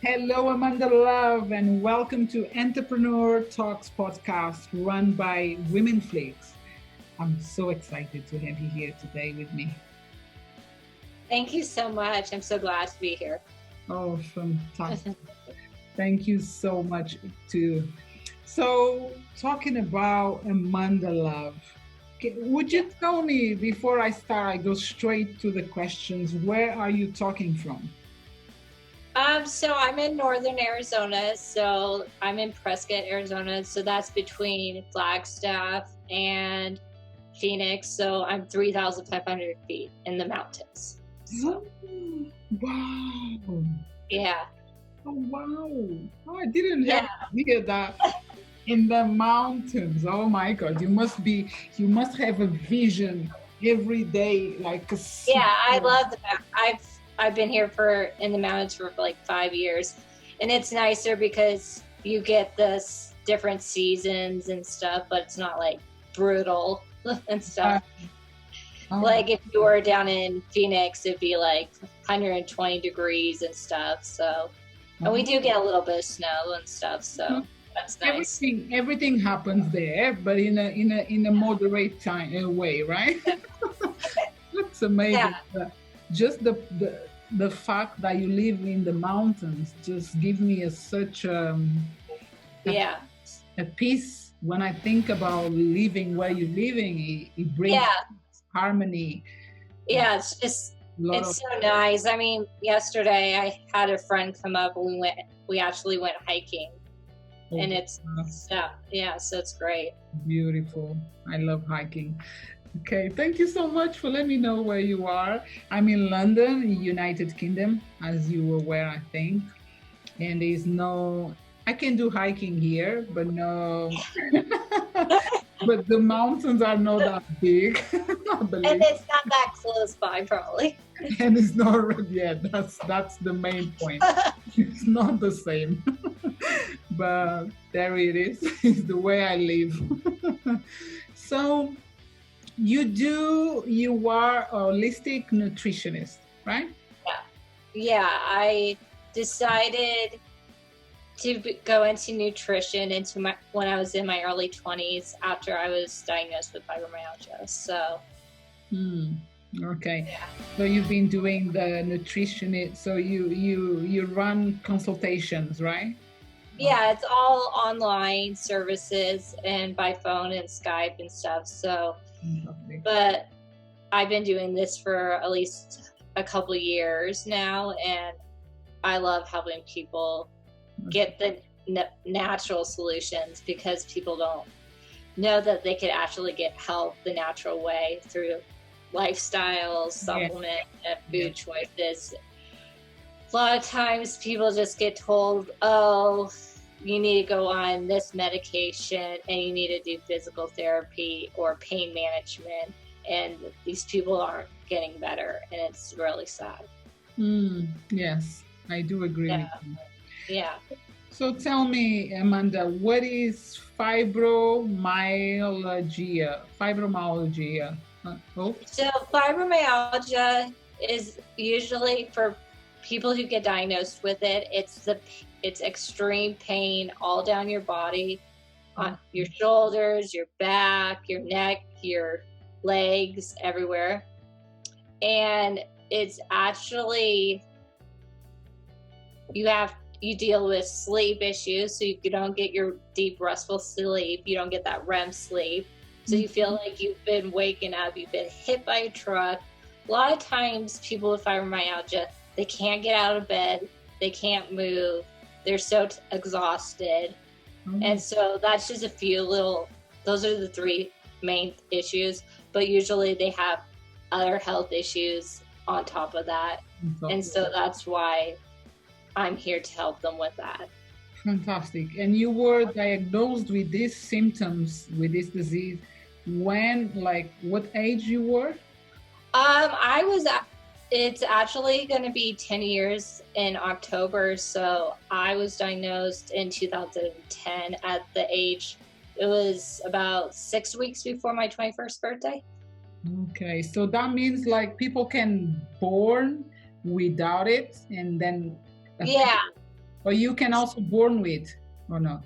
Hello, Amanda Love, and welcome to Entrepreneur Talks podcast run by Women Flakes. I'm so excited to have you here today with me. Thank you so much. I'm so glad to be here. Oh, fantastic. Thank you so much, too. So, talking about Amanda Love, would Yeah. you tell me before I start, I go straight to the questions, where are you talking from? So I'm in northern Arizona. So I'm in Prescott, Arizona. So that's between Flagstaff and Phoenix. So I'm 3,500 feet in the mountains. So Oh, wow. yeah. Oh, wow. Oh, I didn't have Yeah. idea that in the mountains. Oh my God. You must have a vision every day, like a Yeah. I super. love the I've been here for in the mountains for like 5 years, and it's nicer because you get this different seasons and stuff, but it's not like brutal and uh, stuff. oh, Like if you were down in Phoenix, it'd be like 120 degrees and stuff. So, and we do oh. get a little bit of snow and stuff. So that's nice. Everything happens there, but in a moderate time way, right? That's Yeah. amazing. Just the fact that you live in the mountains just give me such a Yeah. a peace when I think about living where you're living. It brings Yeah. harmony. A Yeah. It's just, lot of it's so nice. I mean, yesterday I had a friend come up and we actually went hiking, oh, and it's, yeah. So it's great. beautiful. I love hiking. Okay, thank you so much for letting me know where you are. I'm in London, United Kingdom, as you were aware, I think. And there's no, I can do hiking here, but no, but the mountains are not that big, I And believe. it's not that close by, probably. And it's not, yeah, that's the main point. It's not the same. But there it is. It's the way I live. So you are a holistic nutritionist, right? Yeah. Yeah. I decided to go into nutrition when I was in my early 20s after I was diagnosed with fibromyalgia. So Hmm. Okay. yeah, So you've been doing the nutritionist. So you run consultations, right? Oh, yeah, it's all online services and by phone and Skype and stuff. So, fantastic. but I've been doing this for at least a couple of years now, and I love helping people get the natural solutions because people don't know that they could actually get help the natural way through lifestyles, Yeah. supplement, and Yeah. food choices. A lot of times people just get told, oh, you need to go on this medication and you need to do physical therapy or pain management. And these people aren't getting better. And it's really sad. Yes, I do agree with Yeah. you. Yeah. So tell me, Amanda, what is fibromyalgia? Fibromyalgia. Oops. So fibromyalgia is usually for people who get diagnosed with it. It's extreme pain all down your body, on your shoulders, your back, your neck, your legs, everywhere. And it's actually you deal with sleep issues, so you don't get your deep restful sleep. You don't get that REM sleep. So you feel like you've been waking up, you've been hit by a truck. A lot of times people with fibromyalgia, they can't get out of bed, they can't move, they're so exhausted. And so that's just a few those are the three main issues, but usually they have other health issues on top of that. And so that's why I'm here to help them with that. Fantastic. And you were diagnosed with these symptoms, with this disease, when, like, what age you were? I was, it's actually going to be 10 years in October. So I was diagnosed in 2010 at the age, it was about 6 weeks before my 21st birthday. Okay, so that means like people can born without it, and then Yeah. Or you can also born with, or not?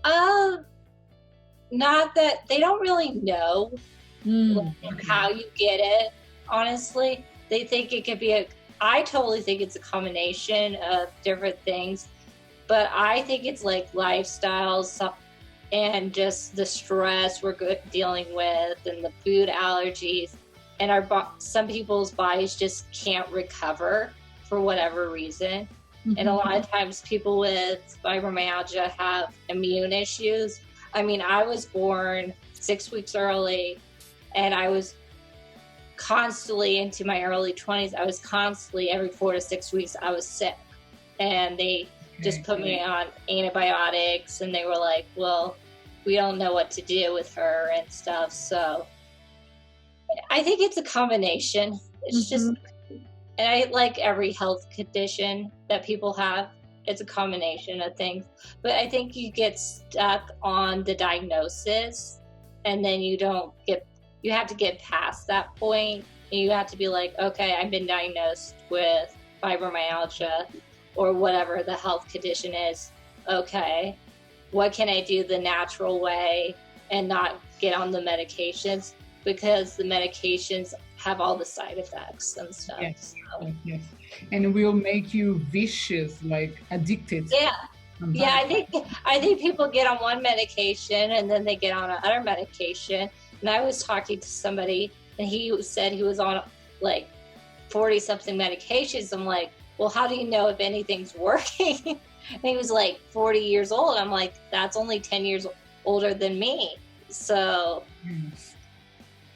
Um, Not that they don't really know like Okay. how you get it, honestly. They think it could be I totally think it's a combination of different things, but I think it's like lifestyles and just the stress we're dealing with and the food allergies and some people's bodies just can't recover for whatever reason. And a lot of times people with fibromyalgia have immune issues. I mean, I was born 6 weeks early, and I was constantly into my early 20s. I was constantly every 4 to 6 weeks, I was sick. And they just put me on antibiotics, and they were like, well, we don't know what to do with her and stuff. So I think it's a combination. It's just, and I like every health condition that people have. It's a combination of things. But I think you get stuck on the diagnosis, and then you have to get past that point, and you have to be like, okay, I've been diagnosed with fibromyalgia or whatever the health condition is. Okay, what can I do the natural way and not get on the medications? Because the medications have all the side effects and stuff. Yes. So. Yes. And it will make you vicious, like addicted. Yeah. Yeah, I think people get on one medication and then they get on another medication. And I was talking to somebody, and he said he was on like 40 something medications. I'm like, well, how do you know if anything's working? And he was like 40 years old. I'm like, that's only 10 years older than me. So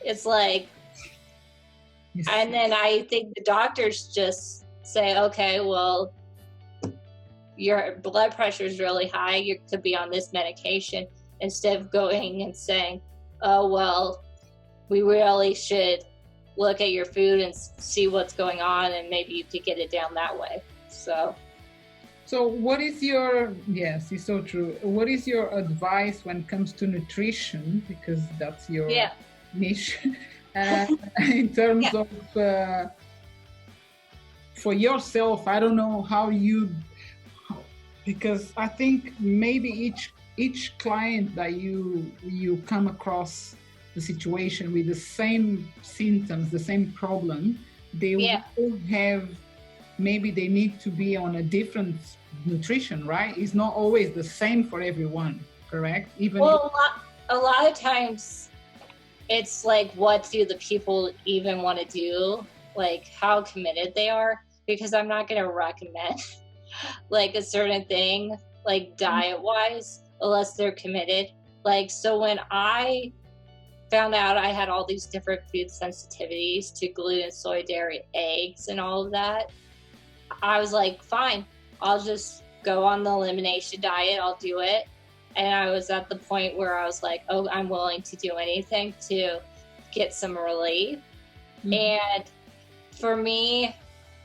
it's like, and then I think the doctors just say, okay, well, your blood pressure is really high. You could be on this medication, instead of going and saying, oh, well, we really should look at your food and see what's going on, and maybe you could get it down that way. So what is your, yes, it's so true. What is your advice when it comes to nutrition? Because that's your niche. In terms of, for yourself, I don't know how you, because I think maybe each client that you come across the situation with the same symptoms, the same problem, they will have, maybe they need to be on a different nutrition, right? It's not always the same for everyone, correct? Even well, a lot of times it's like, what do the people even want to do? Like how committed they are? Because I'm not going to recommend like a certain thing, like diet wise, unless they're committed. Like, so when I found out I had all these different food sensitivities to gluten, soy, dairy, eggs, and all of that, I was like, fine, I'll just go on the elimination diet. I'll do it. And I was at the point where I was like, oh, I'm willing to do anything to get some relief. And for me,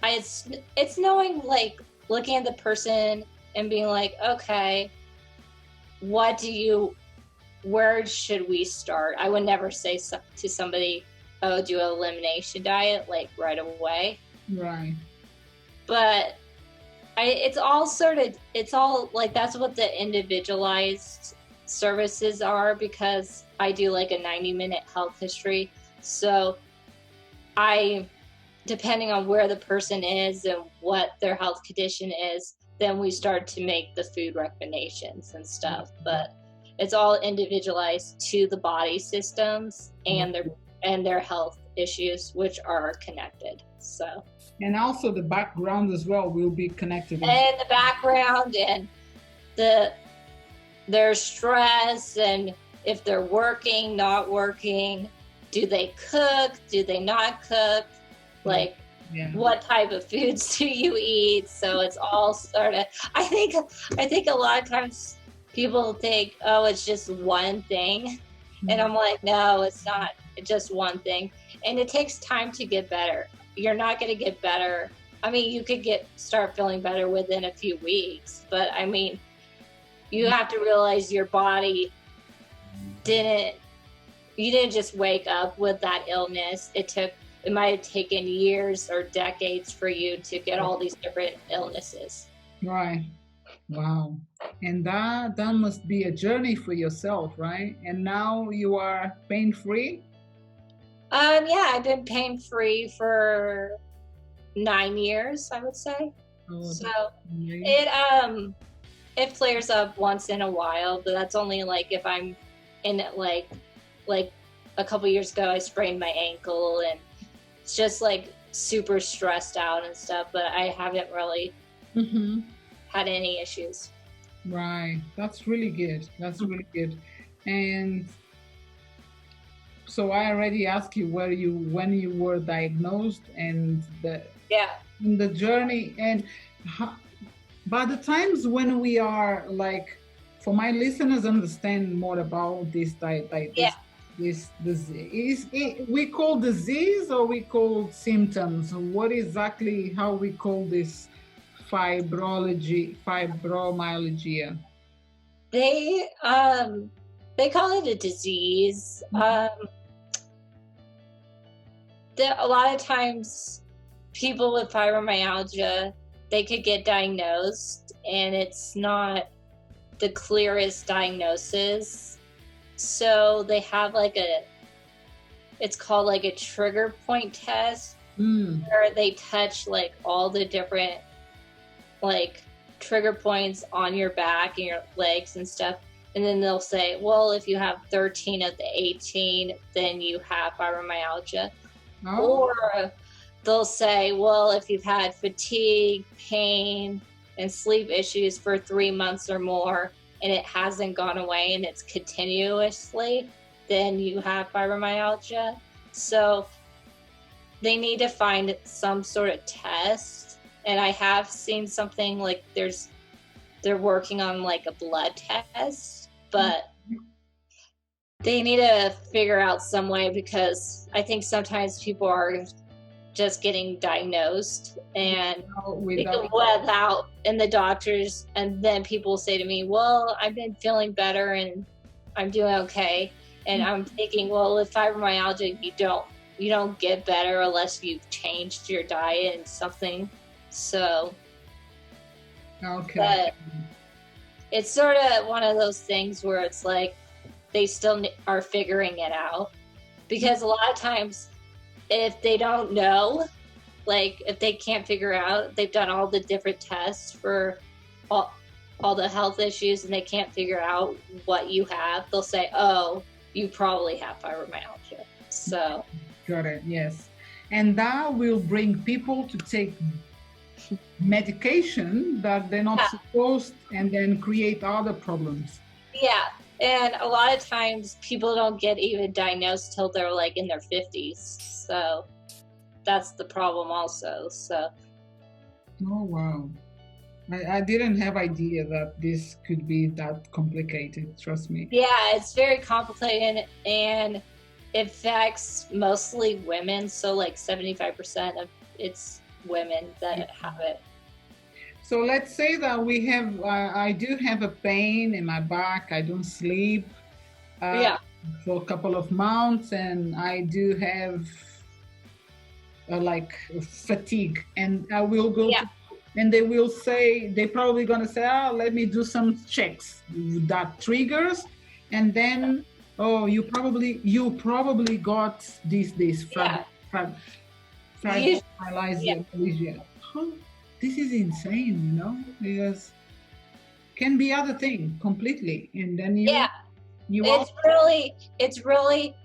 it's knowing, like, looking at the person and being like, okay, where should we start? I would never say to somebody, oh, do an elimination diet, like right away. Right. But it's all like, that's what the individualized services are, because I do like a 90-minute health history. So depending on where the person is and what their health condition is, then we start to make the food recommendations and stuff. But it's all individualized to the body systems and their health issues, which are connected. So, and also the background as well will be connected. And the background and their stress, and if they're working, not working, do they cook, do they not cook, like what type of foods do you eat? So it's all sort of, I think a lot of times people think, oh, it's just one thing. And I'm like, no, it's not just one thing. And it takes time to get better. You're not going to get better. I mean, you could start feeling better within a few weeks, but I mean, you have to realize your body you didn't just wake up with that illness. It might have taken years or decades for you to get all these different illnesses. Right. Wow. And that must be a journey for yourself, right? And now you are pain free? Yeah, I've been pain free for 9 years, I would say. Oh, So that's amazing. it it flares up once in a while, but that's only like if I'm in it, like a couple years ago I sprained my ankle and it's just like super stressed out and stuff, but I haven't really Mm-hmm. had any issues. Right. That's really good. That's really good. And so I already asked you where you when you were diagnosed and Yeah. the journey and how, by the times when we are like, for my listeners understand more about Yeah. this disease, we call disease or we call symptoms, what exactly how we call this fibromyalgia? They they call it a disease. A lot of times people with fibromyalgia, they could get diagnosed and it's not the clearest diagnosis. So they have like it's called like a trigger point test Mm. where they touch like all the different like trigger points on your back and your legs and stuff. And then they'll say, well, if you have 13 of the 18, then you have fibromyalgia. Oh. Or they'll say, well, if you've had fatigue, pain, and sleep issues for 3 months or more, and it hasn't gone away and it's continuously, then you have fibromyalgia. So they need to find some sort of test. And I have seen something like they're working on like a blood test, but they need to figure out some way because I think sometimes people are just getting diagnosed and Without. without and the doctors, and then people say to me, well, I've been feeling better and I'm doing okay. And I'm thinking, well, with fibromyalgia, you don't get better unless you've changed your diet and something. So, Okay. but it's sort of one of those things where it's like they still are figuring it out because a lot of times if they don't know, like if they can't figure out, they've done all the different tests for all the health issues and they can't figure out what you have, they'll say, oh, you probably have fibromyalgia. So Got it. Yes. And that will bring people to take medication that they're not yeah, supposed and then create other problems. yeah. And a lot of times people don't get even diagnosed till they're like in their 50s. So that's the problem also. So Oh, wow. I didn't have idea that this could be that complicated. Trust me. yeah, it's very complicated and it affects mostly women. So like 75% of it's women that have it. So let's say that I do have a pain in my back. I don't sleep uh, Yeah, for a couple of months, and I do have like fatigue, and I will go yeah, to, and they will say they're probably gonna say, "Oh, let me do some checks that triggers," and then, "Oh, you probably got this yeah. fib- You, yeah, fibromyalgia." Huh? This is insane, because can be other thing completely, and then yeah. you It's also. really,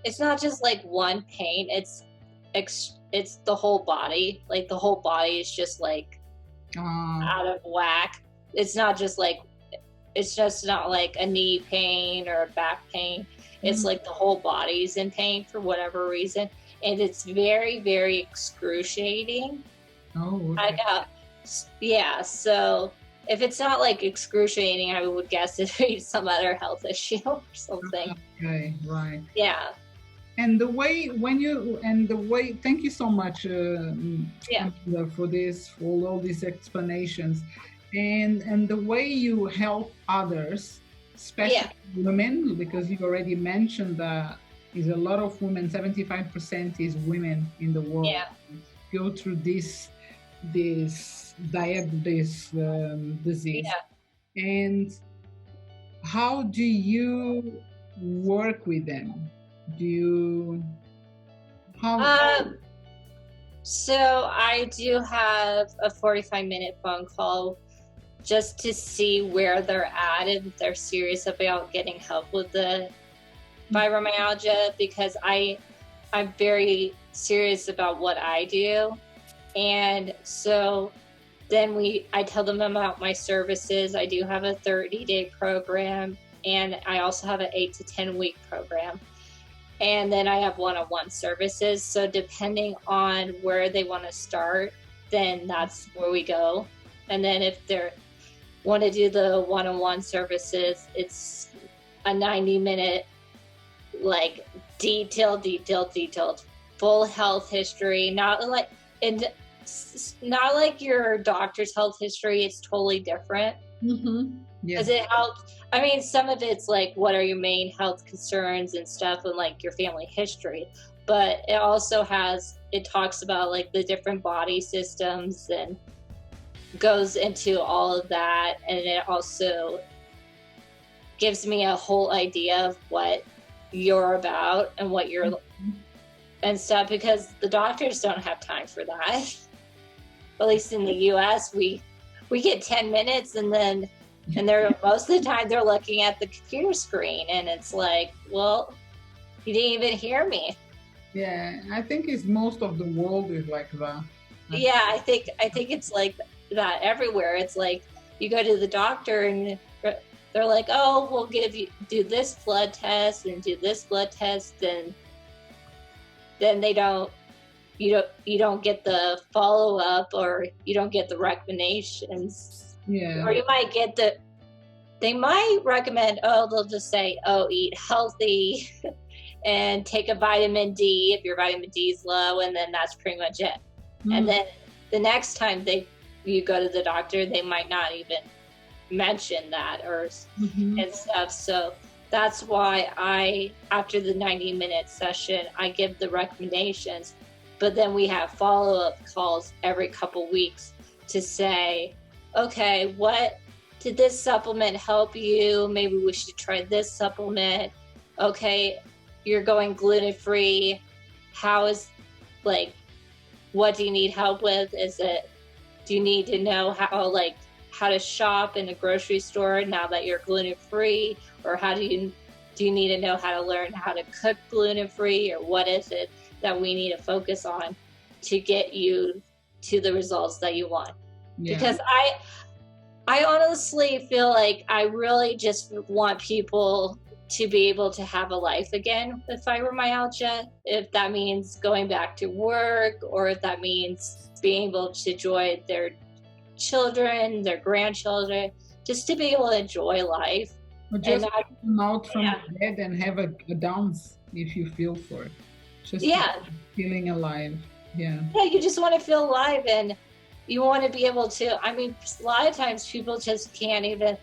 it's not just like one pain. It's the whole body. Like the whole body is just like Uh, out of whack. It's not just like, it's just not like a knee pain or a back pain. It's mm, like the whole body's in pain for whatever reason. And it's very, very excruciating. oh, I okay. got, yeah. So if it's not like excruciating, I would guess it'd be some other health issue or something. Okay, right. Yeah. And the way when you and the way, thank you so much, Yeah. Amanda, for all these explanations, and the way you help others, Yeah. especially women, because you already mentioned that is a lot of women, 75% is women in the world Yeah. go through this diabetes disease. Yeah. And how do you work with them? Do you, how, Um, so I do have a 45-minute phone call just to see where they're at and if they're serious about getting help with the fibromyalgia, because I'm very serious about what I do. And so then I tell them about my services. I do have a 30-day program, and I also have an 8 to 10 week program. And then I have one-on-one services. So depending on where they want to start, then that's where we go. And then if they want to do the one-on-one services, it's a 90-minute, like detailed, full health history. Not like your doctor's health history. It's totally different. mm-hmm. Because Yes. it helps. I mean, some of it's like, what are your main health concerns and stuff, and like your family history. But it talks about like the different body systems and goes into all of that. And it also gives me a whole idea of what you're about and what you're and stuff, because the doctors don't have time for that. At least in the US, we get 10 minutes and they're most of the time they're looking at the computer screen, and it's like, well, you didn't even hear me. Yeah, I think it's most of the world is like that. Yeah, I think it's like that everywhere. It's like you go to the doctor and they're like, oh, we'll do this blood test and do this blood test, and then you don't get the follow up, or you don't get the recommendations. Yeah. Or you might get they might recommend, they'll just say, eat healthy and take a vitamin D if your vitamin D is low, and then that's pretty much it. Mm. And then the next time you go to the doctor, they might not even mention that and stuff. So that's why after the 90-minute session, I give the recommendations, but then we have follow-up calls every couple weeks to say, okay, did this supplement help you? Maybe we should try this supplement. Okay, you're going gluten-free. What do you need help with? Do you need to know how to shop in a grocery store now that you're gluten-free? Or do you need to know how to learn how to cook gluten-free? Or what is it that we need to focus on to get you to the results that you want? Yeah. Because I honestly feel like I really just want people to be able to have a life again with fibromyalgia. If that means going back to work, or if that means being able to enjoy their children, their grandchildren, just to be able to enjoy life. Or just come out from bed and have a dance if you feel for it. Just feeling alive. Yeah. Yeah, you just want to feel alive, and you want to be able to, I mean, a lot of times people just can't even,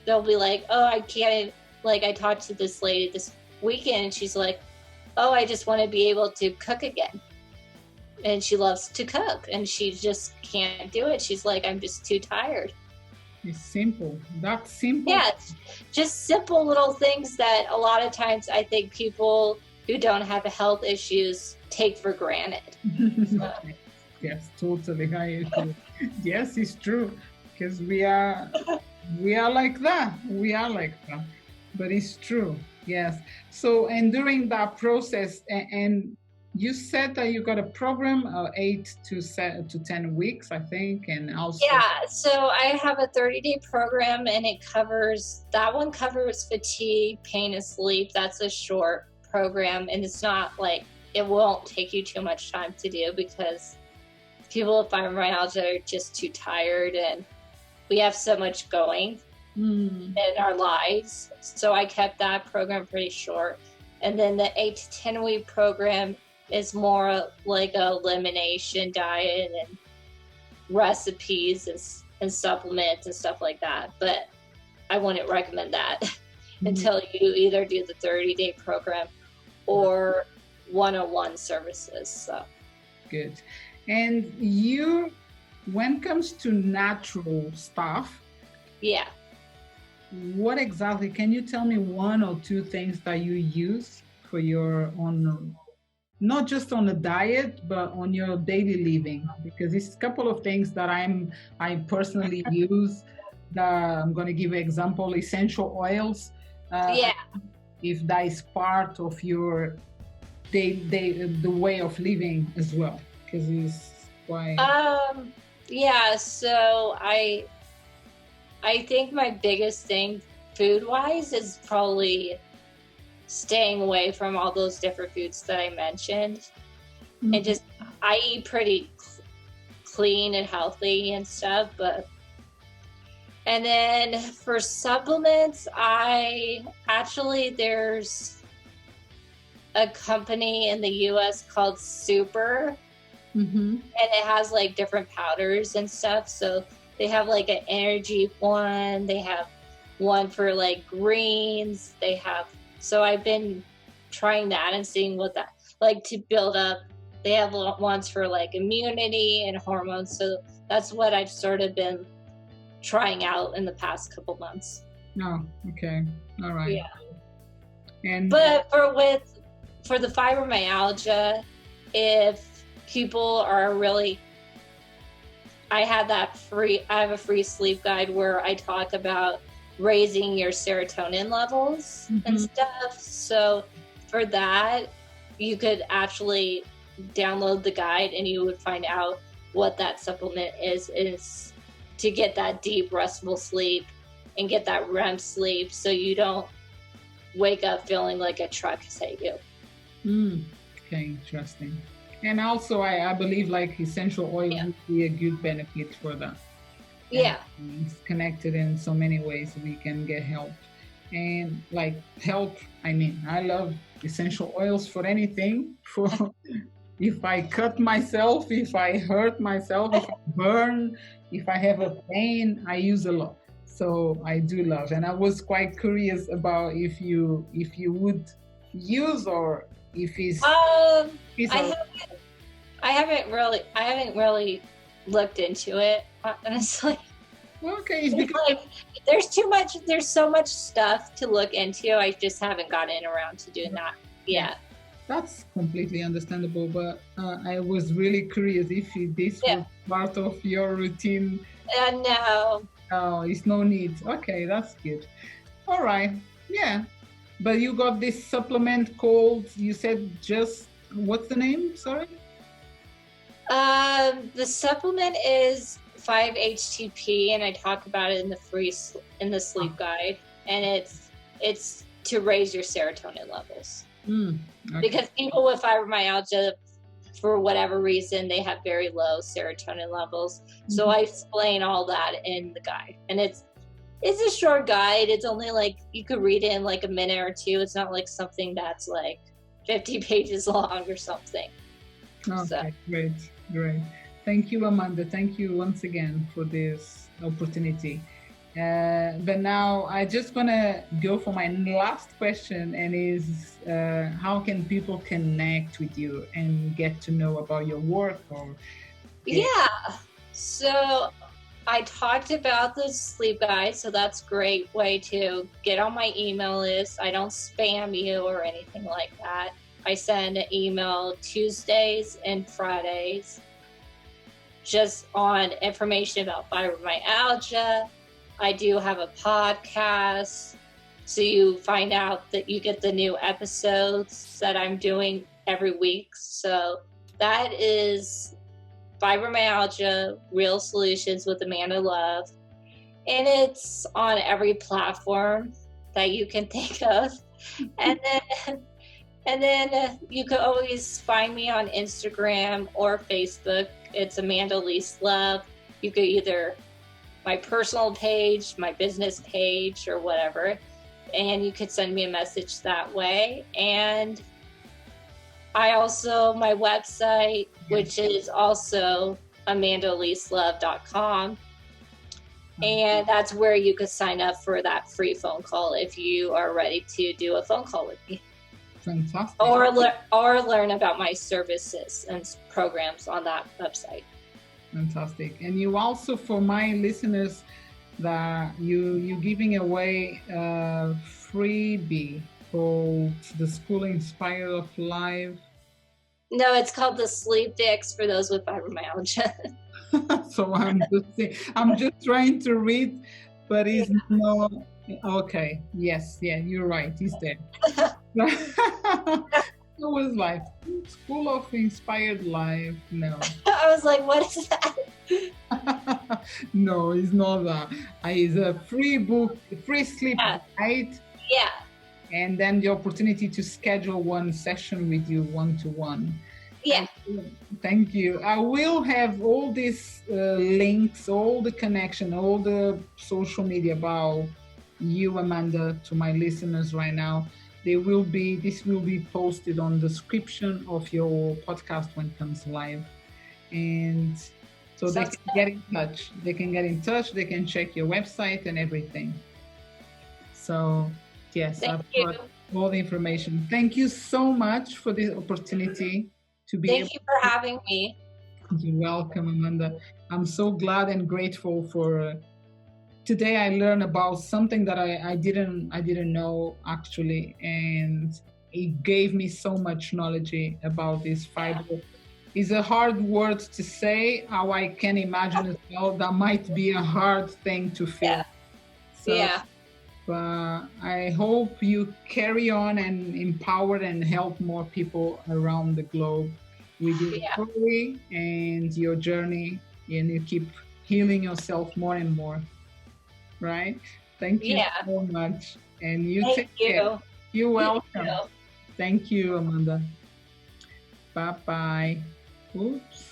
they'll be like, oh, I can't, like I talked to this lady this weekend, and she's like, oh, I just want to be able to cook again. And she loves to cook, and she just can't do it. She's like, I'm just too tired. It's simple. That's simple. Yeah, just simple little things that a lot of times I think people who don't have health issues take for granted. So. Yes, totally. Yes, it's true, because we are like that. We are like that, but it's true. Yes. So, and during that process, and you said that you got a program, 8 to 10 weeks, I think, and also. Yeah. So I have a 30-day program, and that one covers fatigue, pain, and sleep. That's a short program, and it's not like, it won't take you too much time to do, because people with fibromyalgia are just too tired, and we have so much going in our lives. So I kept that program pretty short. And then the 8 to 10 week program is more like a elimination diet and recipes and supplements and stuff like that. But I wouldn't recommend that until you either do the 30-day program or one-on-one services. So good. And you when it comes to natural stuff, Yeah. what exactly, can you tell me one or two things that you use for your on, not just on a diet, but on your daily living? Because it's a couple of things that I personally use. That I'm going to give an example: essential oils. Uh, Yeah. if that is part of your the way of living as well, because it's quite. Um, yeah, so I think my biggest thing food wise is probably staying away from all those different foods that I mentioned. And Mhm. just I eat pretty clean and healthy and stuff, but and then for supplements, I actually there's a company in the US called Super, Mhm. and it has like different powders and stuff. So they have like an energy one, they have one for like greens, they have so I've been trying that and seeing what that like to build up. They have ones for like immunity and hormones. So that's what I've sort of been trying out in the past couple months. Oh, okay. All right. Yeah. And But for the fibromyalgia, if people are really I have a free sleep guide where I talk about raising your serotonin levels and mhm. stuff. So for that, you could actually download the guide and you would find out what that supplement is to get that deep restful sleep and get that REM sleep so you don't wake up feeling like a truck has hit you. Okay, interesting. And also, I believe like essential oils Yeah. would be a good benefit for that. And Yeah. it's connected in so many ways we can get help. And like help, I mean, I love essential oils for anything. For if I cut myself, if I hurt myself, if I burn, if I have a pain, I use a lot. So I do love. And I was quite curious about if you would use, or if it's I a. haven't I haven't really looked into it honestly. Okay, it's It's because. like there's so much stuff to look into. I just haven't gotten around to doing that. Yeah, Yeah. that's completely understandable, but I was really curious if this Yeah. was part of your routine. No. Oh, it's no need. Okay, that's good. All right. Yeah. But you got this supplement called, you said just, what's the name? Sorry? The supplement is 5-HTP, and I talk about it in the in the sleep guide, and it's to raise your serotonin levels Mm, okay. because people with fibromyalgia, for whatever reason, they have very low serotonin levels. So Mhm. I explain all that in the guide, and it's a short guide. It's only like you could read it in like a minute or two. It's not like something that's like 50 pages long or something. So Okay, great, great. Thank you, Amanda. Thank you once again for this opportunity. But now I just want to go for my last question, and is how can people connect with you and get to know about your work? Or yeah. So I talked about the sleep guide, so that's a great way to get on my email list. I don't spam you or anything like that. I send an email Tuesdays and Fridays just on information about fibromyalgia. I do have a podcast, so you find out that you get the new episodes that I'm doing every week. So that is Fibromyalgia Real Solutions with Amanda Love. And it's on every platform that you can think of. And then you can always find me on Instagram or Facebook. It's Amanda Elise Love. You could either my personal page, my business page, or whatever. And you could send me a message that way. And I also, my website, which is also amandaeliselove.com. And that's where you could sign up for that free phone call if you are ready to do a phone call with me. fantastic. Or learn about my services and programs on that website. Fantastic. And you also, for my listeners, that you giving away a freebie called the School Inspired of Life. No, it's called the Sleep Fix for those with fibromyalgia. So I'm just trying to read, but it's not okay. Yes, yeah, you're right. He's there. It was like School of Inspired Life. No. I was like, what is that? No, it's not that. It's a free book, free sleep guide. Yeah. And then the opportunity to schedule one session with you one-to-one. Yeah. Thank you. I will have all these links, all the connection, all the social media about you, Amanda, to my listeners right now. This will be posted on the description of your podcast when it comes live. And so they can get in touch. They can get in touch. They can check your website and everything. So yes, I've got all the information. Thank you so much for this opportunity to be. Thank you for having me. You're welcome, Amanda. I'm so glad and grateful for today. I learned about something that I didn't know actually, and it gave me so much knowledge about this fibro. It's a hard word to say. How I can imagine as well. That might be a hard thing to feel. Yeah. So, yeah. But I hope you carry on and empower and help more people around the globe with your story and your journey, and you keep healing yourself more and more. Right? Thank you so much. And you take care. You're welcome. Thank you, Amanda. Bye-bye. Oops.